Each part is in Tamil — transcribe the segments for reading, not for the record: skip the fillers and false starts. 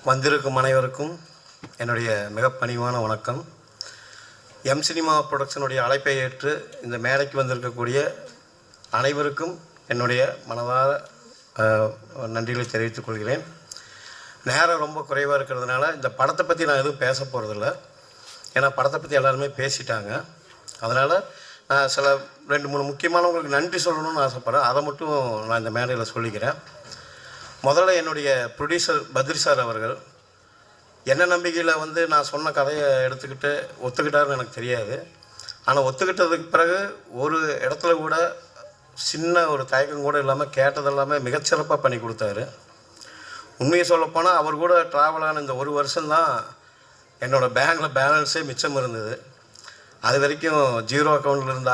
வந்திருக்கும் அனைவருக்கும் என்னுடைய மிக பணிவான வணக்கம். எம் சினிமா ப்ரொடக்ஷனுடைய அழைப்பை ஏற்று இந்த மேடைக்கு வந்திருக்கக்கூடிய அனைவருக்கும் என்னுடைய மனதார நன்றிகளை தெரிவித்துக் கொள்கிறேன். நேரம் ரொம்ப குறைவாக இருக்கிறதுனால இந்த படத்தை பற்றி நான் எதுவும் பேச போகிறதில்ல. ஏன்னா படத்தை பற்றி எல்லாருமே பேசிட்டாங்க. அதனால் நான் சில 2-3 முக்கியமானவங்களுக்கு நன்றி சொல்லணும்னு ஆசைப்பட்றேன். அதை மட்டும் நான் இந்த மேடையில் சொல்லிக்கிறேன். முதல்ல என்னுடைய ப்ரொடியூசர் பத்ரி சார் அவர்கள் என்ன நம்பிக்கையில் நான் சொன்ன கதையை எடுத்துக்கிட்டு ஒத்துக்கிட்டாருன்னு எனக்கு தெரியாது. ஆனால் ஒத்துக்கிட்டதுக்கு பிறகு ஒரு இடத்துல கூட சின்ன ஒரு தயக்கம் கூட இல்லாமல் கேட்டதெல்லாமே மிகச்சிறப்பாக பண்ணி கொடுத்தாரு. உண்மையை சொல்லப்போனால் அவர் கூட ட்ராவலான இந்த 1 வருஷம்தான் என்னோடய பேங்கில் பேலன்ஸே மிச்சம் இருந்தது. அது வரைக்கும் 0 அக்கௌண்ட்டில் இருந்த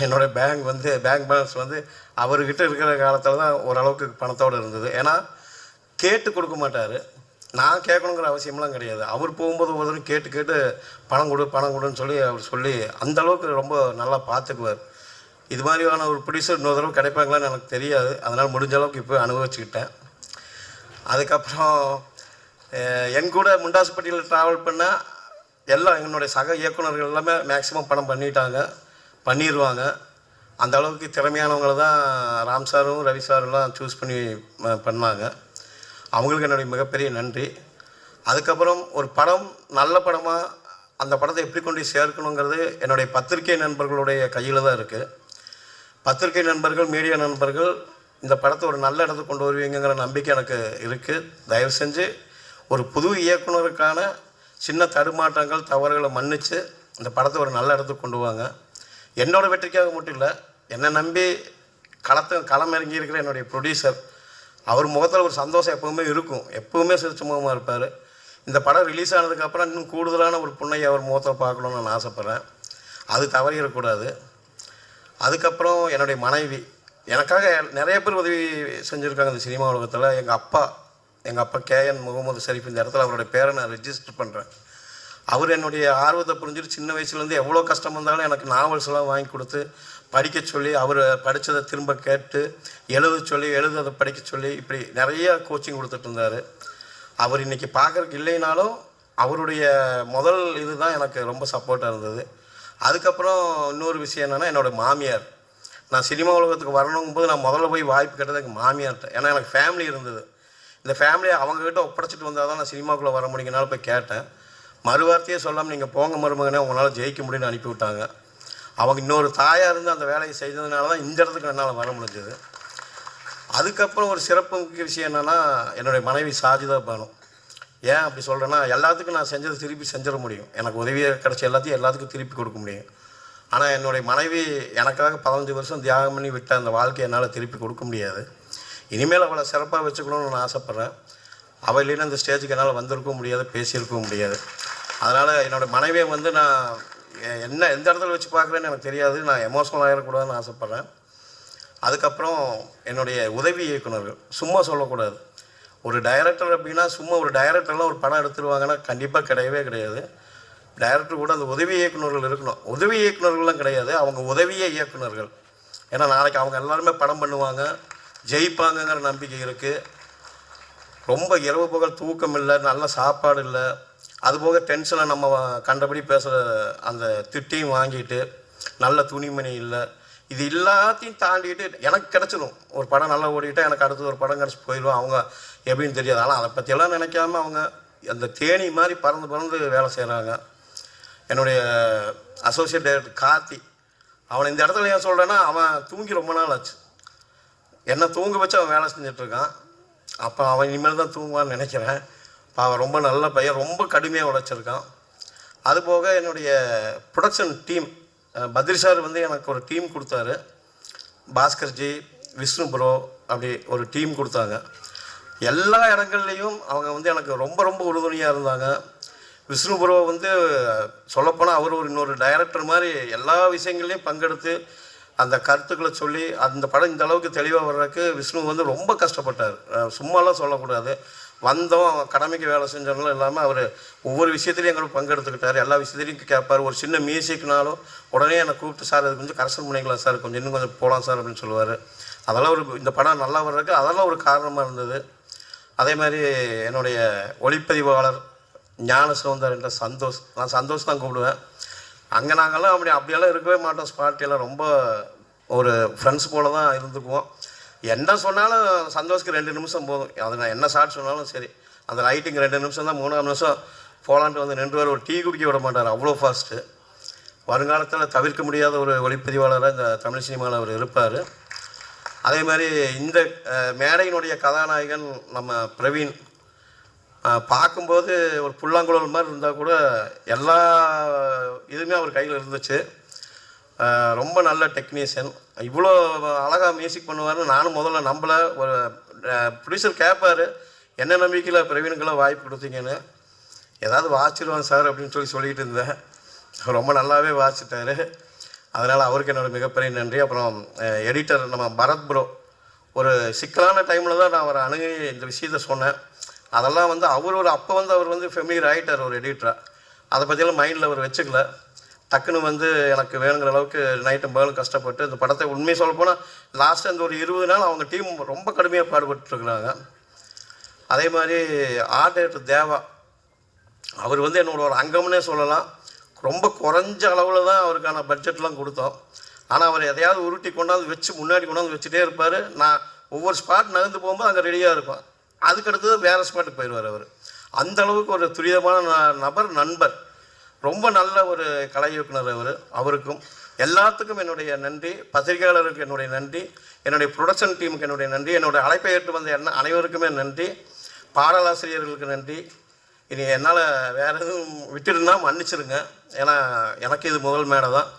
என்னோடய பேங்க் பேலன்ஸ் அவர்கிட்ட இருக்கிற காலத்தில் தான் ஓரளவுக்கு பணத்தோடு இருந்தது. ஏன்னா கேட்டு கொடுக்க மாட்டார். நான் கேட்கணுங்கிற அவசியம்லாம் கிடையாது. அவர் போகும்போது ஒவ்வொரு கேட்டு பணம் கொடுன்னு சொல்லி அந்தளவுக்கு ரொம்ப நல்லா பார்த்துக்குவார். இது மாதிரியான ஒரு ப்ரொடியூசர் இன்னொரு தடவை கிடைப்பாங்களான்னு எனக்கு தெரியாது. அதனால் முடிஞ்ச அளவுக்கு இப்போ அனுபவிச்சுக்கிட்டேன். அதுக்கப்புறம் என் கூட முண்டாசுப்பட்டியில் ட்ராவல் பண்ணால் எல்லாம் என்னுடைய சக இயக்குநர்கள் எல்லாமே மேக்ஸிமம் படம் பண்ணிடுவாங்க. அந்த அளவுக்கு திறமையானவங்களை தான் ராம் சாரும் ரவி சாரெல்லாம் சூஸ் பண்ணி பண்ணாங்க. அவங்களுக்கு என்னுடைய மிகப்பெரிய நன்றி. அதுக்கப்புறம் ஒரு படம் நல்ல படமாக அந்த படத்தை எப்படி கொண்டு சேர்க்கணுங்கிறது என்னுடைய பத்திரிகை நண்பர்களுடைய கையில் தான் இருக்குது. பத்திரிகை நண்பர்கள், மீடியா நண்பர்கள் இந்த படத்தை ஒரு நல்ல இடத்துக்கு கொண்டு வருவீங்கிற நம்பிக்கை எனக்கு இருக்குது. தயவு செஞ்சு ஒரு புது இயக்குனருக்கான சின்ன தடுமாற்றங்கள், தவறுகளை மன்னித்து இந்த படத்தை ஒரு நல்ல இடத்துக்கு கொண்டு வாங்க. என்னோடய வெற்றிக்காக மட்டும் இல்லை, என்னை நம்பி களம் இறங்கி இருக்கிற என்னுடைய ப்ரொடியூசர், அவர் முகத்தில் ஒரு சந்தோஷம் எப்போவுமே இருக்கும். எப்போவுமே சிரிச்ச முகமாக இருப்பார். இந்த படம் ரிலீஸ் ஆனதுக்கப்புறம் இன்னும் கூடுதலான ஒரு புண்ணையை அவர் முகத்தில் பார்க்கணுன்னு நான் ஆசைப்பட்றேன். அது தவறிடக்கூடாது. அதுக்கப்புறம் என்னுடைய மனைவி எனக்காக நிறைய பேர் உதவி செஞ்சுருக்காங்க இந்த சினிமா உலகத்தில். எங்கள் அப்பா KN முகமது ஷரீஃப், இந்த இடத்துல அவருடைய பேரை நான் ரெஜிஸ்டர் பண்ணுறேன். அவர் என்னுடைய ஆர்வத்தை புரிஞ்சுட்டு சின்ன வயசுலேருந்து எவ்வளோ கஷ்டம் வந்தாலும் எனக்கு நாவல்ஸ்லாம் வாங்கி கொடுத்து படிக்க சொல்லி, அவர் படித்ததை திரும்ப கேட்டு எழுத படிக்க சொல்லி இப்படி நிறைய கோச்சிங் கொடுத்துட்டு இருந்தார். அவர் இன்றைக்கி பார்க்குறதுக்கு இல்லைனாலும் அவருடைய முதல் இது தான் எனக்கு ரொம்ப சப்போர்ட்டாக இருந்தது. அதுக்கப்புறம் இன்னொரு விஷயம் என்னென்னா, என்னோடய மாமியார். நான் சினிமா உலகத்துக்கு வரணுங்கும்போது நான் முதல்ல போய் வாய்ப்பு கேட்டது எங்கள் மாமியார்கிட்ட. ஏன்னா எனக்கு ஃபேமிலி இருந்தது. இந்த ஃபேமிலியை அவங்கக்கிட்ட ஒப்படைச்சிட்டு வந்தால் தான் நான் சினிமாக்குள்ளே வர முடியுங்கனால போய் கேட்டேன். மறுவார்த்தையே சொல்லாமல் நீங்கள் போங்க மருமகனே, உங்களால் ஜெயிக்க முடியும்னு அனுப்பிவிட்டாங்க. அவங்க இன்னொரு தாயாக இருந்து அந்த வேலையை செய்ததுனால தான் இந்த இடத்துக்கு என்னால் வர முடிஞ்சது. அதுக்கப்புறம் ஒரு சிறப்பு முக்கிய விஷயம் என்னென்னா, என்னுடைய மனைவி சாஜிதா பானு. ஏன் அப்படி சொல்கிறேன்னா, எல்லாத்துக்கும் நான் செஞ்சதை திருப்பி செஞ்சிட முடியும். எனக்கு உதவியாக கிடச்ச எல்லாத்துக்கும் திருப்பி கொடுக்க முடியும். ஆனால் என்னுடைய மனைவி எனக்காக 15 வருஷம் தியாகம் பண்ணி விட்ட அந்த வாழ்க்கையை என்னால் திருப்பி கொடுக்க முடியாது. இனிமேல் அவளை சிறப்பாக வச்சுக்கணும்னு நான் ஆசைப்பட்றேன். அவள் இல்லைன்னா இந்த ஸ்டேஜுக்கு என்னால் வந்திருக்கவும் முடியாது, பேசியிருக்கவும் முடியாது. அதனால் என்னோடய மனைவியை நான் எந்த இடத்துல வச்சு பார்க்குறேன்னு எனக்கு தெரியாது. நான் எமோஷனல் ஆகிடக்கூடாதுன்னு ஆசைப்பட்றேன். அதுக்கப்புறம் என்னுடைய உதவி இயக்குநர்கள், சும்மா சொல்லக்கூடாது. ஒரு டைரக்டர் அப்படின்னா சும்மா ஒரு டைரக்டர்லாம் ஒரு படம் எடுத்துருவாங்கன்னா கண்டிப்பாக கிடையவே கிடையாது. டைரக்டர் கூட அந்த உதவி இயக்குநர்கள் இருக்கணும். உதவி இயக்குநர்கள்லாம் கிடையாது, அவங்க உதவிய இயக்குநர்கள். ஏன்னா நாளைக்கு அவங்க எல்லாருமே படம் பண்ணுவாங்க, ஜெயிப்பாங்கங்கிற நம்பிக்கை இருக்குது. ரொம்ப இரவு பகல் தூக்கம் இல்லை, நல்ல சாப்பாடு இல்லை, அதுபோக டென்ஷனை நம்ம கண்டபடி பேசுகிற அந்த திட்டையும் வாங்கிட்டு, நல்ல துணிமணி இல்லை, இது எல்லாத்தையும் தாண்டிட்டு எனக்கு கிடச்சிடும். ஒரு படம் நல்லா ஓடிக்கிட்டால் எனக்கு அடுத்தது ஒரு படம் கிடச்சி போயிடுவோம். அவங்க எப்படின்னு தெரியாது. ஆனால் அதை பற்றியெல்லாம் நினைக்காம அவங்க அந்த தேனி மாதிரி பறந்து வேலை செய்கிறாங்க. என்னுடைய அசோசியேட் டைரக்டர் கார்த்தி, அவனை இந்த இடத்துல ஏன் சொல்கிறேன்னா, அவன் தூங்கி ரொம்ப நாள் ஆச்சு. என்னை தூங்க வச்சு அவன் வேலை செஞ்சிட்ருக்கான். அப்போ அவன் இனிமேல் தான் தூங்குவான்னு நினைக்கிறேன். இப்போ அவன் ரொம்ப நல்ல பையன், ரொம்ப கடுமையாக உழைச்சிருக்கான். அதுபோக என்னுடைய ப்ரொடக்ஷன் டீம், பத்ரி சார் எனக்கு ஒரு டீம் கொடுத்தாரு. பாஸ்கர்ஜி, விஷ்ணு ப்ரோ, அப்படி ஒரு டீம் கொடுத்தாங்க. எல்லா இடங்கள்லையும் அவங்க எனக்கு ரொம்ப ரொம்ப உறுதுணையாக இருந்தாங்க. விஷ்ணு ப்ரோ சொல்லப்போனால் அவர் ஒரு இன்னொரு டைரக்டர் மாதிரி எல்லா விஷயங்கள்லையும் பங்கெடுத்து அந்த கருத்துக்களை சொல்லி அந்த படம் இந்த அளவுக்கு தெளிவாக வர்றதுக்கு விஷ்ணு ரொம்ப கஷ்டப்பட்டார். சும்மாலாம் சொல்லக்கூடாது. வந்தோம், கடமைக்கு வேலை செஞ்சவங்களும் இல்லாமல் அவர் ஒவ்வொரு விஷயத்துலையும் எங்களுக்கு பங்கெடுத்துக்கிட்டார். எல்லா விஷயத்துலையும் கேட்பார். ஒரு சின்ன மியூசிக்னாலும் உடனே என்னை கூப்பிட்டு, சார் அது கொஞ்சம் கரெக்ஷன் பண்ணிக்கலாம் சார், இன்னும் கொஞ்சம் போகலாம் சார் அப்படின்னு சொல்லுவார். அதெல்லாம் இந்த படம் நல்லா வர்றதுக்கு அதெல்லாம் ஒரு காரணமாக இருந்தது. அதே மாதிரி என்னுடைய ஒளிப்பதிவாளர் ஞான சுதந்தர் என்ற சந்தோஷ், நான் சந்தோஷ் தான் கூப்பிடுவேன். அங்கே நாங்கள்லாம் அப்படியெல்லாம் இருக்கவே மாட்டோம். ஸ்பாட்டியெல்லாம் ரொம்ப ஒரு ஃப்ரெண்ட்ஸ் போல தான் இருந்துக்குவோம். என்ன சொன்னாலும் சந்தோஷ்க்கு 2 நிமிஷம் போதும். அது நான் என்ன ஷார்ட் சொன்னாலும் சரி, அந்த லைட்டிங் 2 நிமிஷம் தான், 3ஆம் நிமிஷம் போலான்ட்டு வந்து நின்று ஒரு டீ குடிக்க விட மாட்டார், அவ்வளோ ஃபாஸ்ட்டு. வருங்காலத்தில் தவிர்க்க முடியாத ஒரு ஒளிப்பதிவாளராக இந்த தமிழ் சினிமாவில் அவர் இருப்பார். அதே மாதிரி இந்த மேடையினுடைய கதாநாயகன் நம்ம பிரவீன், பார்க்கும்போது ஒரு புல்லாங்குழல் மாதிரி இருந்தால் கூட எல்லா இதுவுமே அவர் கையில் இருந்துச்சு. ரொம்ப நல்ல டெக்னீஷியன். இவ்வளோ அழகாக மியூசிக் பண்ணுவார்னு நானும் முதல்ல நம்பலை. ஒரு ப்ரொடியூசர் கேட்பார், என்ன நம்பிக்கையில் பிரவீனுக்கெல்லாம் வாய்ப்பு கொடுத்தீங்கன்னு. ஏதாவது வாசிடுவான் சார் அப்படின்னு சொல்லிக்கிட்டு இருந்தேன். ரொம்ப நல்லாவே வாசிட்டார். அதனால் அவருக்கு என்னோடய மிகப்பெரிய நன்றி. அப்புறம் எடிட்டர் நம்ம பரத் ப்ரோ, ஒரு சிக்கலான டைமில் தான் நான் அவரை அணுகி இந்த விஷயத்த சொன்னேன். அதெல்லாம் வந்து அப்போ அவர் வந்து ஃபெமிலியர் ஆகிட்டார் ஒரு எடிட்டராக. அதை பற்றியெல்லாம் மைண்டில் அவர் வச்சுக்கல. டக்குன்னு எனக்கு வேணுங்கிற அளவுக்கு நைட்டும் பகலும் கஷ்டப்பட்டு இந்த படத்தை உண்மையை சொல்ல போனால் லாஸ்ட்டு அந்த ஒரு 20 நாள் அவங்க டீம் ரொம்ப கடுமையாக பாடுபட்டுருக்குறாங்க. அதே மாதிரி ஆர்ட் டைரக்டர் தேவா, அவர் வந்து என்னோட ஒரு அங்கம்னே சொல்லலாம். ரொம்ப குறைஞ்ச அளவில் தான் அவருக்கான பட்ஜெட்லாம் கொடுத்தோம். ஆனால் அவர் எதையாவது உருட்டி கொண்டாந்து வச்சு முன்னாடி கொண்டாந்து வச்சுட்டே இருப்பார். நான் ஒவ்வொரு ஸ்பாட் நகர்ந்து போகும்போது அங்கே ரெடியாக இருக்கும். அதுக்கடுத்தது வேறு ஸ்பாட்டுக்கு போயிடுவார் அவர். அந்த அளவுக்கு ஒரு துரிதமான நண்பர். ரொம்ப நல்ல ஒரு கலை இயக்குனர் அவருக்கும் எல்லாத்துக்கும் என்னுடைய நன்றி. பத்திரிகையாளருக்கு என்னுடைய நன்றி, என்னுடைய ப்ரொடக்ஷன் டீமுக்கு என்னுடைய நன்றி, என்னுடைய அழைப்பை ஏற்று வந்த அனைவருக்குமே நன்றி, பாடலாசிரியர்களுக்கு நன்றி. இனி என்னால் வேறு எதுவும் விட்டுருந்தா மன்னிச்சிருங்க. ஏன்னா எனக்கு இது முதல் மேடை தான்.